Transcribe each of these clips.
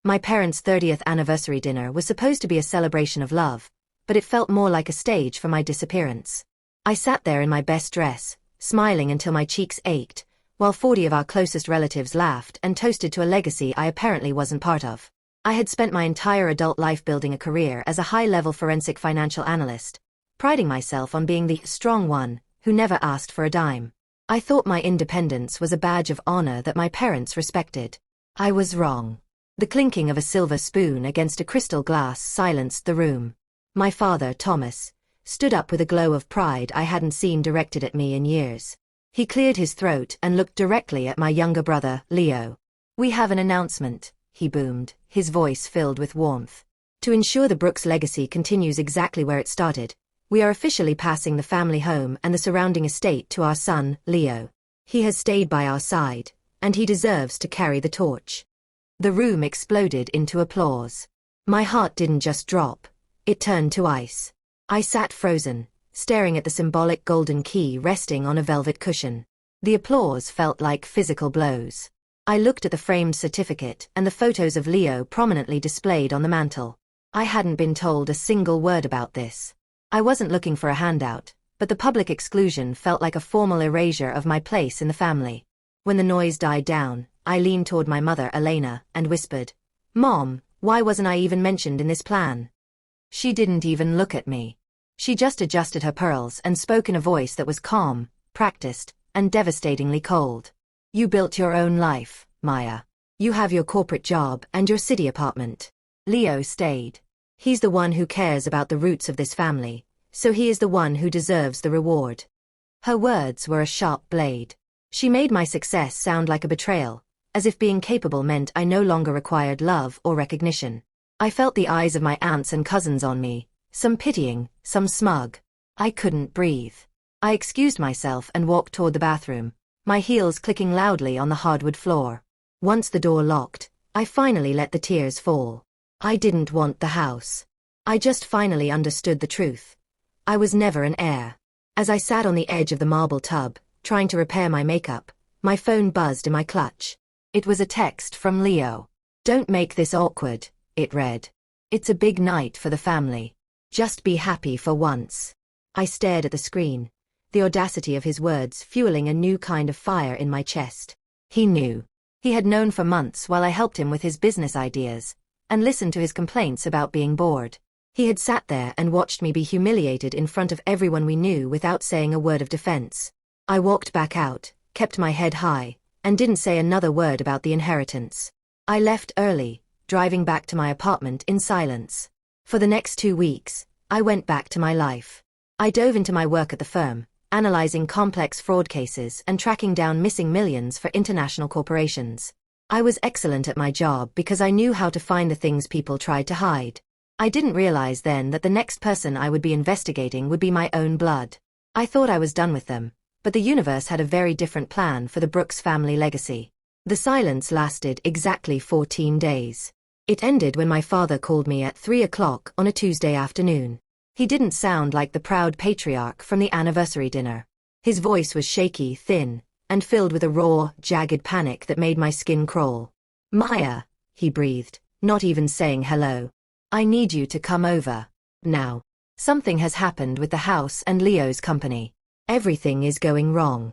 My parents' 30th anniversary dinner was supposed to be a celebration of love, but it felt more like a stage for my disappearance. I sat there in my best dress, smiling until my cheeks ached, while 40 of our closest relatives laughed and toasted to a legacy I apparently wasn't part of. I had spent my entire adult life building a career as a high-level forensic financial analyst, priding myself on being the strong one who never asked for a dime. I thought my independence was a badge of honor that my parents respected. I was wrong. The clinking of a silver spoon against a crystal glass silenced the room. My father, Thomas, stood up with a glow of pride I hadn't seen directed at me in years. He cleared his throat and looked directly at my younger brother, Leo. "We have an announcement," he boomed, his voice filled with warmth. "To ensure the Brooks legacy continues exactly where it started, we are officially passing the family home and the surrounding estate to our son, Leo. He has stayed by our side, and he deserves to carry the torch." The room exploded into applause. My heart didn't just drop, it turned to ice. I sat frozen, staring at the symbolic golden key resting on a velvet cushion. The applause felt like physical blows. I looked at the framed certificate and the photos of Leo prominently displayed on the mantel. I hadn't been told a single word about this. I wasn't looking for a handout, but the public exclusion felt like a formal erasure of my place in the family. When the noise died down, I leaned toward my mother, Elena, and whispered, "Mom, why wasn't I even mentioned in this plan?" She didn't even look at me. She just adjusted her pearls and spoke in a voice that was calm, practiced, and devastatingly cold. "You built your own life, Maya. You have your corporate job and your city apartment. Leo stayed. He's the one who cares about the roots of this family, so he is the one who deserves the reward." Her words were a sharp blade. She made my success sound like a betrayal, as if being capable meant I no longer required love or recognition. I felt the eyes of my aunts and cousins on me, some pitying, some smug. I couldn't breathe. I excused myself and walked toward the bathroom, my heels clicking loudly on the hardwood floor. Once the door locked, I finally let the tears fall. I didn't want the house. I just finally understood the truth. I was never an heir. As I sat on the edge of the marble tub, trying to repair my makeup, my phone buzzed in my clutch. It was a text from Leo. "Don't make this awkward," it read. "It's a big night for the family. Just be happy for once." I stared at the screen, the audacity of his words fueling a new kind of fire in my chest. He knew. He had known for months while I helped him with his business ideas, and listened to his complaints about being bored. He had sat there and watched me be humiliated in front of everyone we knew without saying a word of defense. I walked back out, kept my head high, and didn't say another word about the inheritance. I left early, driving back to my apartment in silence. For the next 2 weeks, I went back to my life. I dove into my work at the firm, analyzing complex fraud cases and tracking down missing millions for international corporations. I was excellent at my job because I knew how to find the things people tried to hide. I didn't realize then that the next person I would be investigating would be my own blood. I thought I was done with them, but the universe had a very different plan for the Brooks family legacy. The silence lasted exactly 14 days. It ended when my father called me at 3 o'clock on a Tuesday afternoon. He didn't sound like the proud patriarch from the anniversary dinner. His voice was shaky, thin, and filled with a raw, jagged panic that made my skin crawl. "Maya," he breathed, not even saying hello. "I need you to come over. Now. Something has happened with the house and Leo's company. Everything is going wrong."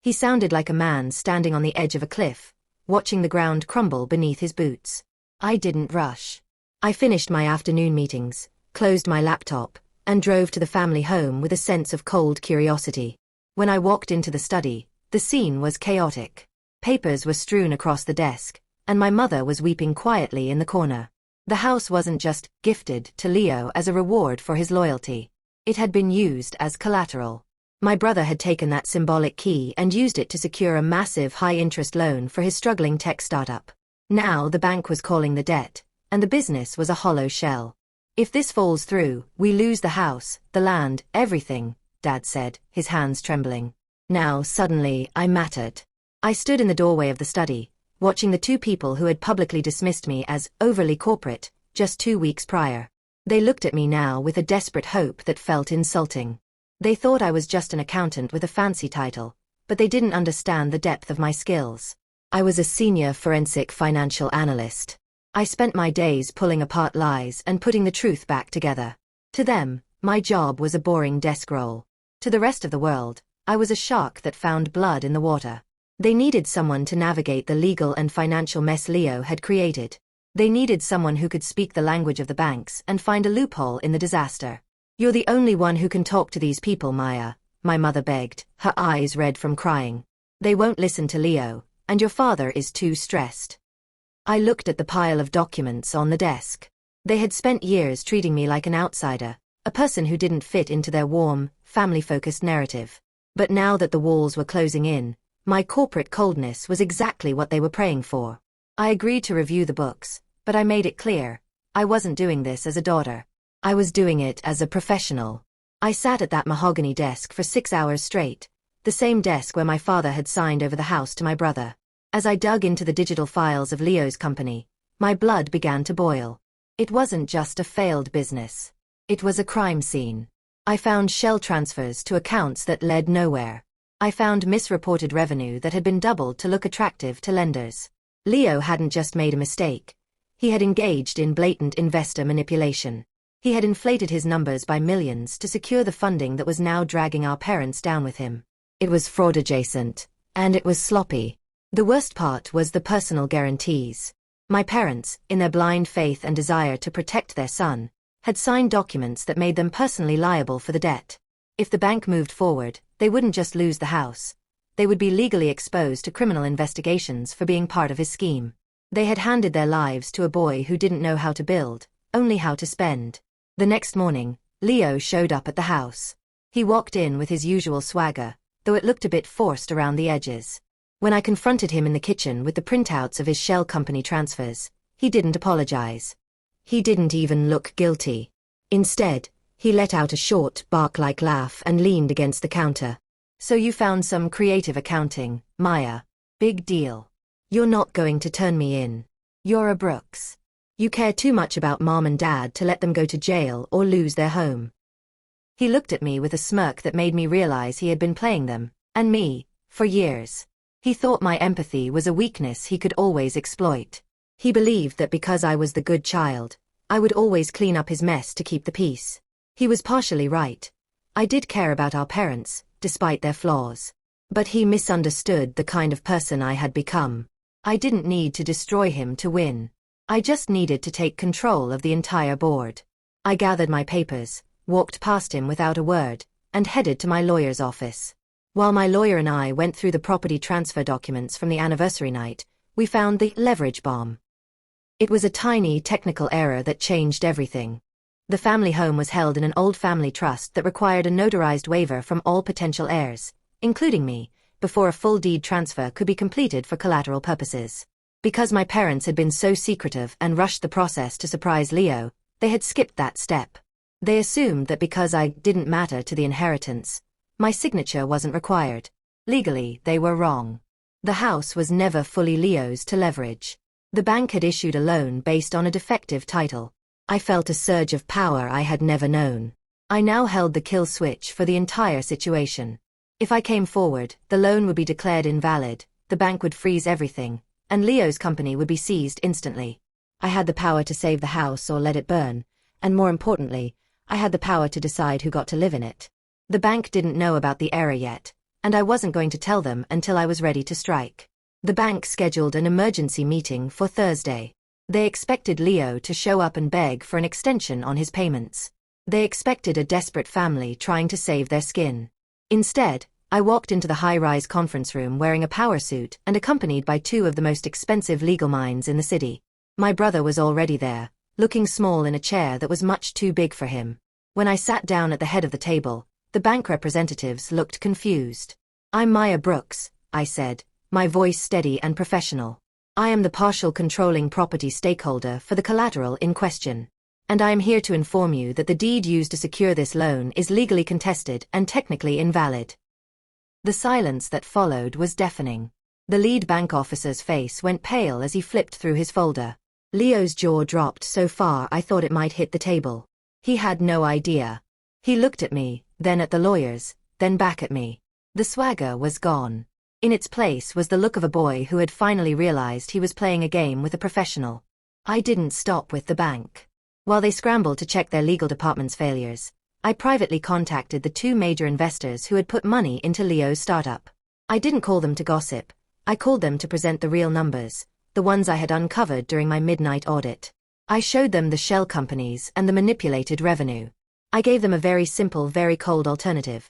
He sounded like a man standing on the edge of a cliff, watching the ground crumble beneath his boots. I didn't rush. I finished my afternoon meetings, closed my laptop, and drove to the family home with a sense of cold curiosity. When I walked into the study, the scene was chaotic. Papers were strewn across the desk, and my mother was weeping quietly in the corner. The house wasn't just gifted to Leo as a reward for his loyalty. It had been used as collateral. My brother had taken that symbolic key and used it to secure a massive high-interest loan for his struggling tech startup. Now the bank was calling the debt, and the business was a hollow shell. "If this falls through, we lose the house, the land, everything," Dad said, his hands trembling. Now suddenly I mattered. I stood in the doorway of the study, watching the two people who had publicly dismissed me as overly corporate just 2 weeks prior. They looked at me now with a desperate hope that felt insulting. They thought I was just an accountant with a fancy title, but they didn't understand the depth of my skills. I was a senior forensic financial analyst. I spent my days pulling apart lies and putting the truth back together. To them, my job was a boring desk role. To the rest of the world, I was a shark that found blood in the water. They needed someone to navigate the legal and financial mess Leo had created. They needed someone who could speak the language of the banks and find a loophole in the disaster. "You're the only one who can talk to these people, Maya," my mother begged, her eyes red from crying. "They won't listen to Leo, and your father is too stressed." I looked at the pile of documents on the desk. They had spent years treating me like an outsider, a person who didn't fit into their warm, family-focused narrative. But now that the walls were closing in, my corporate coldness was exactly what they were praying for. I agreed to review the books, but I made it clear, I wasn't doing this as a daughter. I was doing it as a professional. I sat at that mahogany desk for 6 hours straight, the same desk where my father had signed over the house to my brother. As I dug into the digital files of Leo's company, my blood began to boil. It wasn't just a failed business. It was a crime scene. I found shell transfers to accounts that led nowhere. I found misreported revenue that had been doubled to look attractive to lenders. Leo hadn't just made a mistake. He had engaged in blatant investor manipulation. He had inflated his numbers by millions to secure the funding that was now dragging our parents down with him. It was fraud adjacent, and it was sloppy. The worst part was the personal guarantees. My parents, in their blind faith and desire to protect their son, had signed documents that made them personally liable for the debt. If the bank moved forward, they wouldn't just lose the house. They would be legally exposed to criminal investigations for being part of his scheme. They had handed their lives to a boy who didn't know how to build, only how to spend. The next morning, Leo showed up at the house. He walked in with his usual swagger, though it looked a bit forced around the edges. When I confronted him in the kitchen with the printouts of his shell company transfers, he didn't apologize. He didn't even look guilty. Instead, he let out a short, bark-like laugh and leaned against the counter. "So you found some creative accounting, Maya. Big deal. You're not going to turn me in. You're a Brooks. You care too much about Mom and Dad to let them go to jail or lose their home." He looked at me with a smirk that made me realize he had been playing them, and me, for years. He thought my empathy was a weakness he could always exploit. He believed that because I was the good child, I would always clean up his mess to keep the peace. He was partially right. I did care about our parents, despite their flaws. But he misunderstood the kind of person I had become. I didn't need to destroy him to win. I just needed to take control of the entire board. I gathered my papers, walked past him without a word, and headed to my lawyer's office. While my lawyer and I went through the property transfer documents from the anniversary night, we found the leverage bomb. It was a tiny technical error that changed everything. The family home was held in an old family trust that required a notarized waiver from all potential heirs, including me, before a full deed transfer could be completed for collateral purposes. Because my parents had been so secretive and rushed the process to surprise Leo, they had skipped that step. They assumed that because I didn't matter to the inheritance, my signature wasn't required. Legally, they were wrong. The house was never fully Leo's to leverage. The bank had issued a loan based on a defective title. I felt a surge of power I had never known. I now held the kill switch for the entire situation. If I came forward, the loan would be declared invalid, the bank would freeze everything, and Leo's company would be seized instantly. I had the power to save the house or let it burn, and more importantly, I had the power to decide who got to live in it. The bank didn't know about the error yet, and I wasn't going to tell them until I was ready to strike. The bank scheduled an emergency meeting for Thursday. They expected Leo to show up and beg for an extension on his payments. They expected a desperate family trying to save their skin. Instead, I walked into the high-rise conference room wearing a power suit and accompanied by two of the most expensive legal minds in the city. My brother was already there, looking small in a chair that was much too big for him. When I sat down at the head of the table, the bank representatives looked confused. "I'm Maya Brooks," I said, my voice steady and professional. "I am the partial controlling property stakeholder for the collateral in question. And I am here to inform you that the deed used to secure this loan is legally contested and technically invalid." The silence that followed was deafening. The lead bank officer's face went pale as he flipped through his folder. Leo's jaw dropped so far I thought it might hit the table. He had no idea. He looked at me, then at the lawyers, then back at me. The swagger was gone. In its place was the look of a boy who had finally realized he was playing a game with a professional. I didn't stop with the bank. While they scrambled to check their legal department's failures, I privately contacted the two major investors who had put money into Leo's startup. I didn't call them to gossip. I called them to present the real numbers, the ones I had uncovered during my midnight audit. I showed them the shell companies and the manipulated revenue. I gave them a very simple, very cold alternative.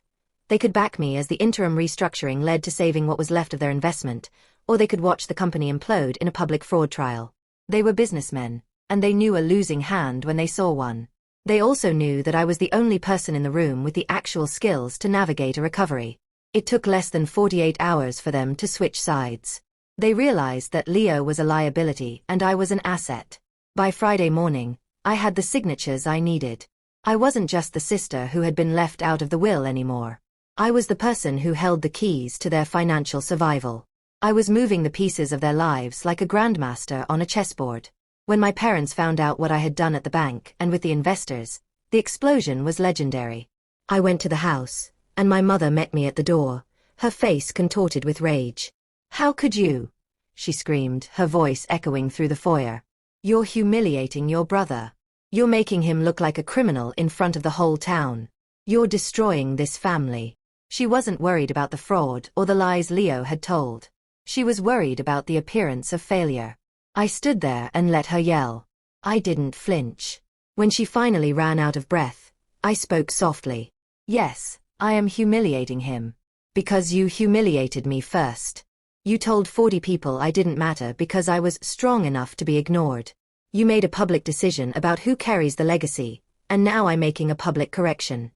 They could back me as the interim restructuring led to saving what was left of their investment, or they could watch the company implode in a public fraud trial. They were businessmen, and they knew a losing hand when they saw one. They also knew that I was the only person in the room with the actual skills to navigate a recovery. It took less than 48 hours for them to switch sides. They realized that Leo was a liability and I was an asset. By Friday morning, I had the signatures I needed. I wasn't just the sister who had been left out of the will anymore. I was the person who held the keys to their financial survival. I was moving the pieces of their lives like a grandmaster on a chessboard. When my parents found out what I had done at the bank and with the investors, the explosion was legendary. I went to the house, and my mother met me at the door, her face contorted with rage. "How could you?" she screamed, her voice echoing through the foyer. "You're humiliating your brother. You're making him look like a criminal in front of the whole town. You're destroying this family." She wasn't worried about the fraud or the lies Leo had told. She was worried about the appearance of failure. I stood there and let her yell. I didn't flinch. When she finally ran out of breath, I spoke softly. "Yes, I am humiliating him. Because you humiliated me first. You told 40 people I didn't matter because I was strong enough to be ignored. You made a public decision about who carries the legacy, and now I'm making a public correction."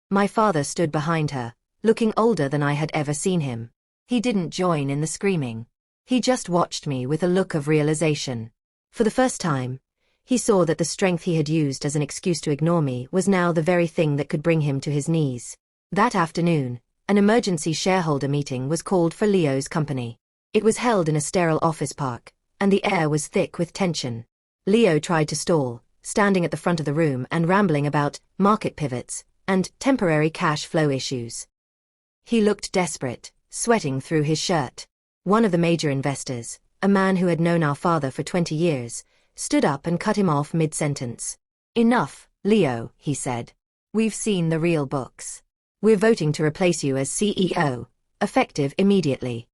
My father stood behind her, looking older than I had ever seen him. He didn't join in the screaming. He just watched me with a look of realization. For the first time, he saw that the strength he had used as an excuse to ignore me was now the very thing that could bring him to his knees. That afternoon, an emergency shareholder meeting was called for Leo's company. It was held in a sterile office park, and the air was thick with tension. Leo tried to stall, standing at the front of the room and rambling about market pivots and temporary cash flow issues. He looked desperate, sweating through his shirt. One of the major investors, a man who had known our father for 20 years, stood up and cut him off mid-sentence. "Enough, Leo," he said. "We've seen the real books. We're voting to replace you as CEO, effective immediately."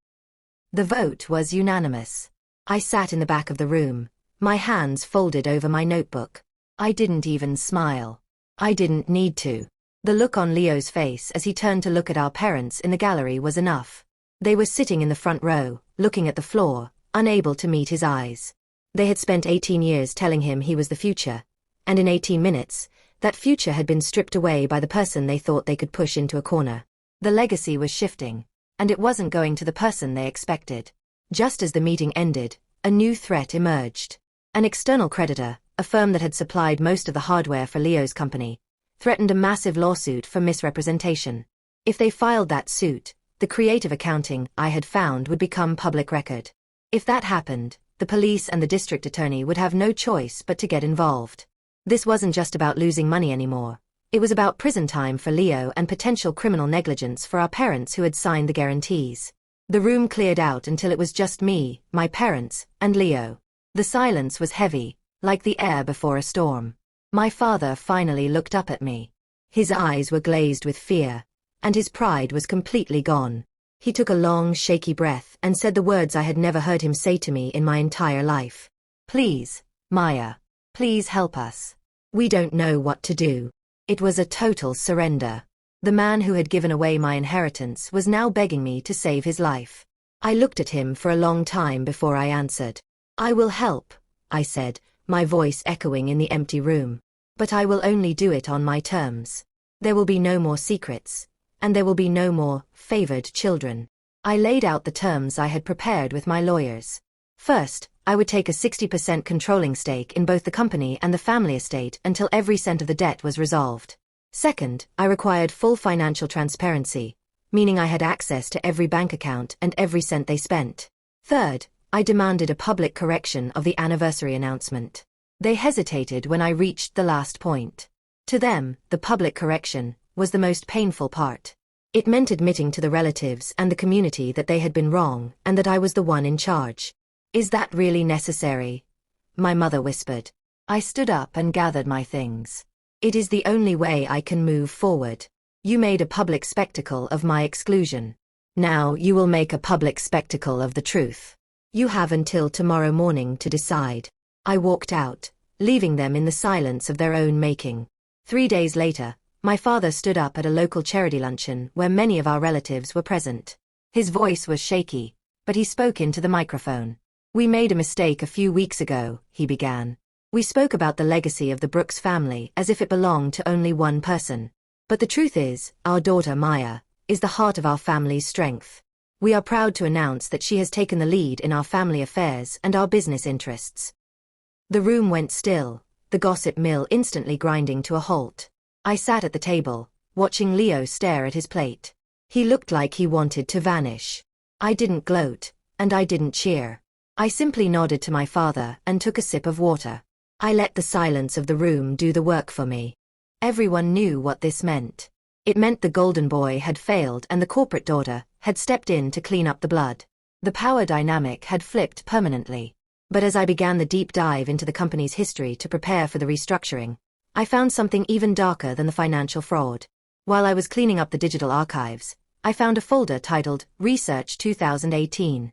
The vote was unanimous. I sat in the back of the room, my hands folded over my notebook. I didn't even smile. I didn't need to. The look on Leo's face as he turned to look at our parents in the gallery was enough. They were sitting in the front row, looking at the floor, unable to meet his eyes. They had spent 18 years telling him he was the future, and in 18 minutes, that future had been stripped away by the person they thought they could push into a corner. The legacy was shifting, and it wasn't going to the person they expected. Just as the meeting ended, a new threat emerged. An external creditor, a firm that had supplied most of the hardware for Leo's company, threatened a massive lawsuit for misrepresentation. If they filed that suit, the creative accounting I had found would become public record. If that happened, the police and the district attorney would have no choice but to get involved. This wasn't just about losing money anymore. It was about prison time for Leo and potential criminal negligence for our parents who had signed the guarantees. The room cleared out until it was just me, my parents, and Leo. The silence was heavy, like the air before a storm. My father finally looked up at me. His eyes were glazed with fear, and his pride was completely gone. He took a long, shaky breath and said the words I had never heard him say to me in my entire life. "Please, Maya. Please help us. We don't know what to do." It was a total surrender. The man who had given away my inheritance was now begging me to save his life. I looked at him for a long time before I answered. "I will help," I said, my voice echoing in the empty room. "But I will only do it on my terms. There will be no more secrets, and there will be no more favored children." I laid out the terms I had prepared with my lawyers. First, I would take a 60% controlling stake in both the company and the family estate until every cent of the debt was resolved. Second, I required full financial transparency, meaning I had access to every bank account and every cent they spent. Third, I demanded a public correction of the anniversary announcement. They hesitated when I reached the last point. To them, the public correction was the most painful part. It meant admitting to the relatives and the community that they had been wrong and that I was the one in charge. "Is that really necessary?" my mother whispered. I stood up and gathered my things. It is the only way I can move forward. You made a public spectacle of my exclusion. Now you will make a public spectacle of the truth. You have until tomorrow morning to decide. I walked out, leaving them in the silence of their own making. 3 days later, my father stood up at a local charity luncheon where many of our relatives were present. His voice was shaky, but he spoke into the microphone. We made a mistake a few weeks ago, he began. We spoke about the legacy of the Brooks family as if it belonged to only one person. But the truth is, our daughter Maya is the heart of our family's strength. We are proud to announce that she has taken the lead in our family affairs and our business interests. The room went still, the gossip mill instantly grinding to a halt. I sat at the table, watching Leo stare at his plate. He looked like he wanted to vanish. I didn't gloat, and I didn't cheer. I simply nodded to my father and took a sip of water. I let the silence of the room do the work for me. Everyone knew what this meant. It meant the golden boy had failed and the corporate daughter had stepped in to clean up the blood. The power dynamic had flipped permanently. But as I began the deep dive into the company's history to prepare for the restructuring, I found something even darker than the financial fraud. While I was cleaning up the digital archives, I found a folder titled Research 2018.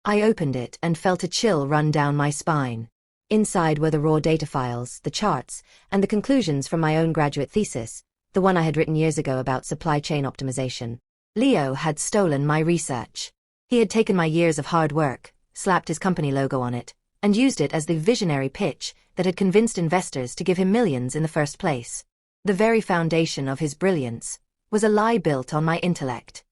I opened it and felt a chill run down my spine. Inside were the raw data files, the charts, and the conclusions from my own graduate thesis, the one I had written years ago about supply chain optimization. Leo had stolen my research. He had taken my years of hard work, slapped his company logo on it, and used it as the visionary pitch that had convinced investors to give him millions in the first place. The very foundation of his brilliance was a lie built on my intellect.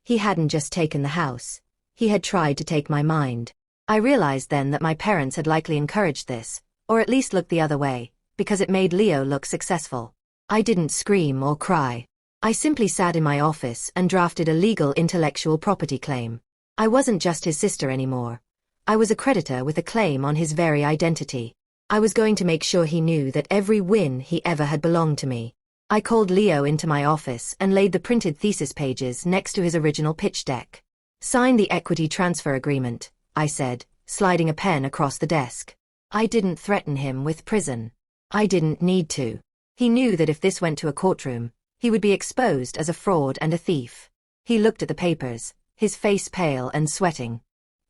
He hadn't just taken the house, he had tried to take my mind. I realized then that my parents had likely encouraged this, or at least looked the other way, because it made Leo look successful. I didn't scream or cry. I simply sat in my office and drafted a legal intellectual property claim. I wasn't just his sister anymore. I was a creditor with a claim on his very identity. I was going to make sure he knew that every win he ever had belonged to me. I called Leo into my office and laid the printed thesis pages next to his original pitch deck. Sign the equity transfer agreement, I said, sliding a pen across the desk. I didn't threaten him with prison. I didn't need to. He knew that if this went to a courtroom, he would be exposed as a fraud and a thief. He looked at the papers, his face pale and sweating.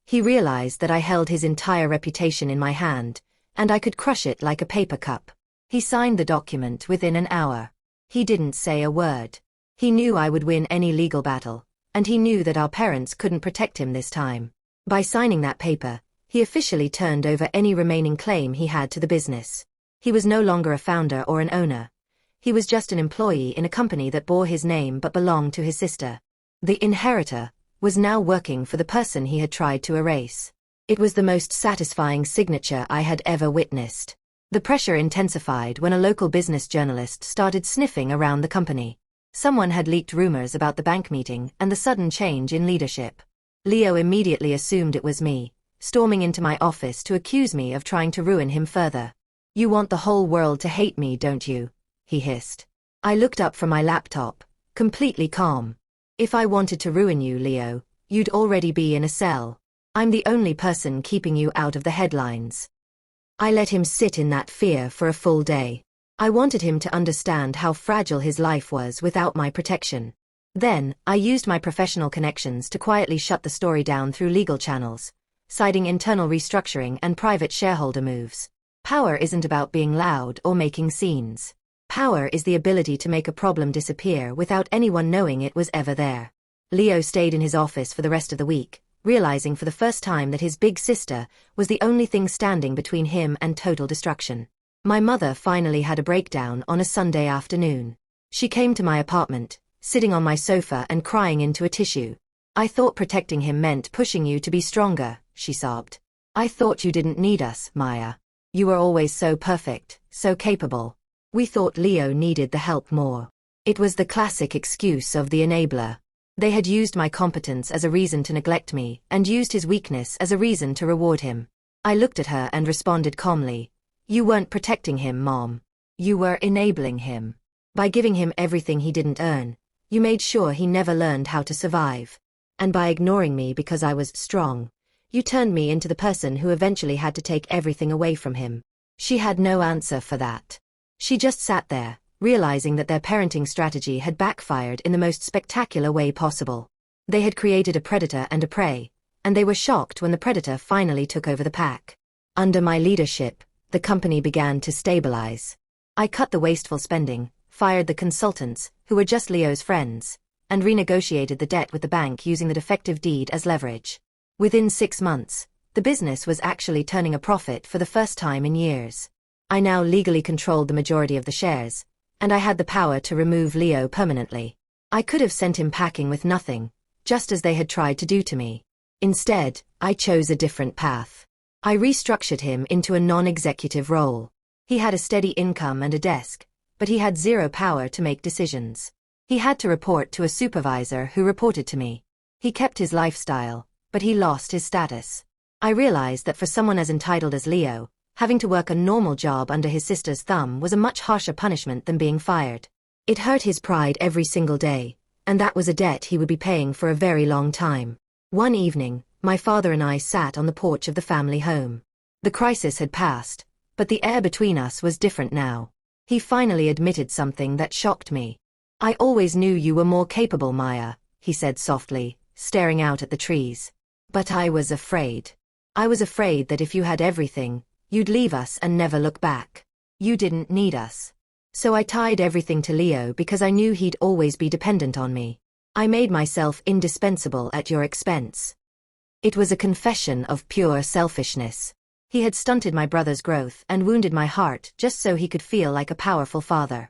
He realized that I held his entire reputation in my hand, and I could crush it like a paper cup. He signed the document within an hour. He didn't say a word. He knew I would win any legal battle, and he knew that our parents couldn't protect him this time. By signing that paper, he officially turned over any remaining claim he had to the business. He was no longer a founder or an owner. He was just an employee in a company that bore his name but belonged to his sister. The inheritor was now working for the person he had tried to erase. It was the most satisfying signature I had ever witnessed. The pressure intensified when a local business journalist started sniffing around the company. Someone had leaked rumors about the bank meeting and the sudden change in leadership. Leo immediately assumed it was me, storming into my office to accuse me of trying to ruin him further. "You want the whole world to hate me, don't you?" he hissed. I looked up from my laptop, completely calm. "If I wanted to ruin you, Leo, you'd already be in a cell. I'm the only person keeping you out of the headlines." I let him sit in that fear for a full day. I wanted him to understand how fragile his life was without my protection. Then, I used my professional connections to quietly shut the story down through legal channels, citing internal restructuring and private shareholder moves. Power isn't about being loud or making scenes. Power is the ability to make a problem disappear without anyone knowing it was ever there. Leo stayed in his office for the rest of the week, realizing for the first time that his big sister was the only thing standing between him and total destruction. My mother finally had a breakdown on a Sunday afternoon. She came to my apartment, sitting on my sofa and crying into a tissue. "I thought protecting him meant pushing you to be stronger," she sobbed. "I thought you didn't need us, Maya. You were always so perfect, so capable. We thought Leo needed the help more." It was the classic excuse of the enabler. They had used my competence as a reason to neglect me, and used his weakness as a reason to reward him. I looked at her and responded calmly. "You weren't protecting him, Mom. You were enabling him. By giving him everything he didn't earn, you made sure he never learned how to survive. And by ignoring me because I was strong, You turned me into the person who eventually had to take everything away from him." She had no answer for that. She just sat there, realizing that their parenting strategy had backfired in the most spectacular way possible. They had created a predator and a prey, and they were shocked when the predator finally took over the pack. Under my leadership, the company began to stabilize. I cut the wasteful spending, fired the consultants, who were just Leo's friends, and renegotiated the debt with the bank using the defective deed as leverage. Within 6 months, the business was actually turning a profit for the first time in years. I now legally controlled the majority of the shares, and I had the power to remove Leo permanently. I could have sent him packing with nothing, just as they had tried to do to me. Instead, I chose a different path. I restructured him into a non-executive role. He had a steady income and a desk, but he had zero power to make decisions. He had to report to a supervisor who reported to me. He kept his lifestyle, but he lost his status. I realized that for someone as entitled as Leo, having to work a normal job under his sister's thumb was a much harsher punishment than being fired. It hurt his pride every single day, and that was a debt he would be paying for a very long time. One evening, my father and I sat on the porch of the family home. The crisis had passed, but the air between us was different now. He finally admitted something that shocked me. "I always knew you were more capable, Maya," he said softly, staring out at the trees. "But I was afraid. I was afraid that if you had everything, you'd leave us and never look back. You didn't need us. So I tied everything to Leo because I knew he'd always be dependent on me. I made myself indispensable at your expense." It was a confession of pure selfishness. He had stunted my brother's growth and wounded my heart just so he could feel like a powerful father.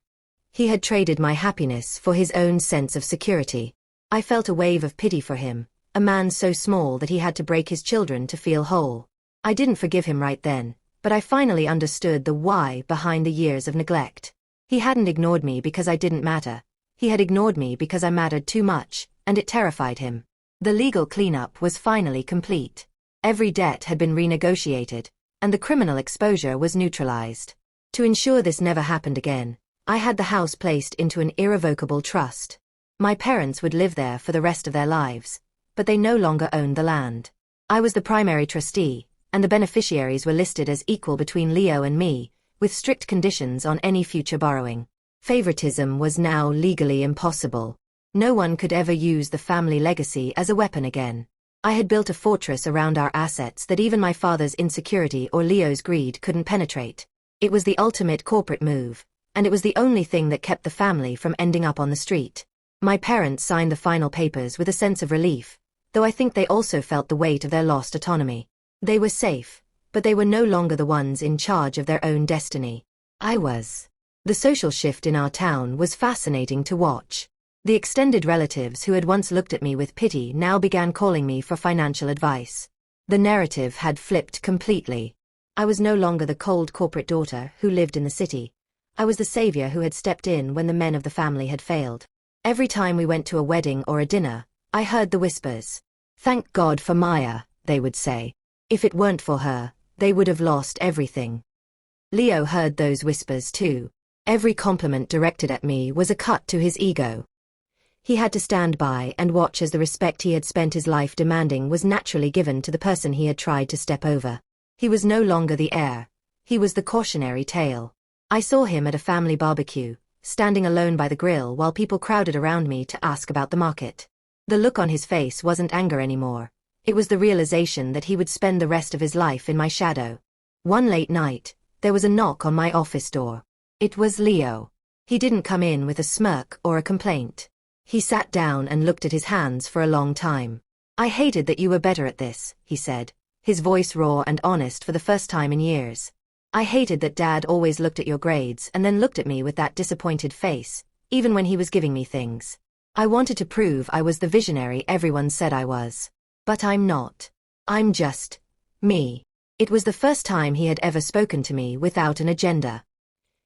He had traded my happiness for his own sense of security. I felt a wave of pity for him, a man so small that he had to break his children to feel whole. I didn't forgive him right then, but I finally understood the why behind the years of neglect. He hadn't ignored me because I didn't matter. He had ignored me because I mattered too much, and it terrified him. The legal cleanup was finally complete. Every debt had been renegotiated, and the criminal exposure was neutralized. To ensure this never happened again, I had the house placed into an irrevocable trust. My parents would live there for the rest of their lives, but they no longer owned the land. I was the primary trustee, and the beneficiaries were listed as equal between Leo and me, with strict conditions on any future borrowing. Favoritism was now legally impossible. No one could ever use the family legacy as a weapon again. I had built a fortress around our assets that even my father's insecurity or Leo's greed couldn't penetrate. It was the ultimate corporate move, and it was the only thing that kept the family from ending up on the street. My parents signed the final papers with a sense of relief, though I think they also felt the weight of their lost autonomy. They were safe, but they were no longer the ones in charge of their own destiny. I was. The social shift in our town was fascinating to watch. The extended relatives who had once looked at me with pity now began calling me for financial advice. The narrative had flipped completely. I was no longer the cold corporate daughter who lived in the city. I was the savior who had stepped in when the men of the family had failed. Every time we went to a wedding or a dinner, I heard the whispers. "Thank God for Maya," they would say. "If it weren't for her, they would have lost everything." Leo heard those whispers too. Every compliment directed at me was a cut to his ego. He had to stand by and watch as the respect he had spent his life demanding was naturally given to the person he had tried to step over. He was no longer the heir. He was the cautionary tale. I saw him at a family barbecue, standing alone by the grill while people crowded around me to ask about the market. The look on his face wasn't anger anymore. It was the realization that he would spend the rest of his life in my shadow. One late night, there was a knock on my office door. It was Leo. He didn't come in with a smirk or a complaint. He sat down and looked at his hands for a long time. "I hated that you were better at this," he said, his voice raw and honest for the first time in years. "I hated that Dad always looked at your grades and then looked at me with that disappointed face, even when he was giving me things. I wanted to prove I was the visionary everyone said I was. But I'm not. I'm just me." It was the first time he had ever spoken to me without an agenda.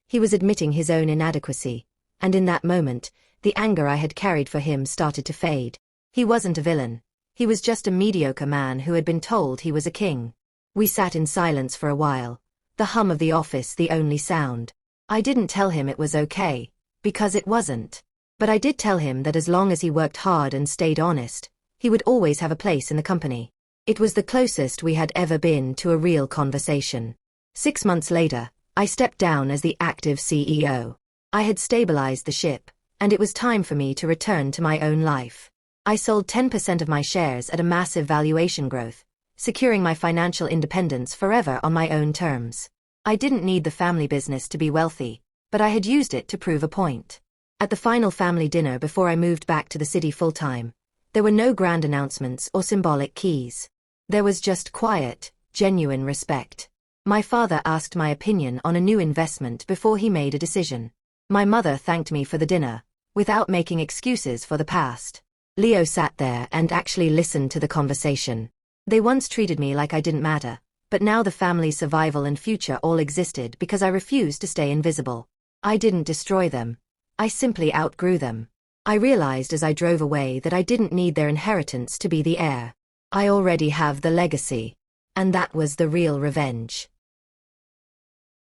He was admitting his own inadequacy, and in that moment, the anger I had carried for him started to fade. He wasn't a villain. He was just a mediocre man who had been told he was a king. We sat in silence for a while, the hum of the office the only sound. I didn't tell him it was okay, because it wasn't. But I did tell him that as long as he worked hard and stayed honest, he would always have a place in the company. It was the closest we had ever been to a real conversation. 6 months later, I stepped down as the active CEO. I had stabilized the ship, and it was time for me to return to my own life. I sold 10% of my shares at a massive valuation growth, securing my financial independence forever on my own terms. I didn't need the family business to be wealthy, but I had used it to prove a point. At the final family dinner before I moved back to the city full-time, there were no grand announcements or symbolic keys. There was just quiet, genuine respect. My father asked my opinion on a new investment before he made a decision. My mother thanked me for the dinner, without making excuses for the past. Leo sat there and actually listened to the conversation. They once treated me like I didn't matter, but now the family's survival and future all existed because I refused to stay invisible. I didn't destroy them. I simply outgrew them. I realized as I drove away that I didn't need their inheritance to be the heir. I already have the legacy. And that was the real revenge.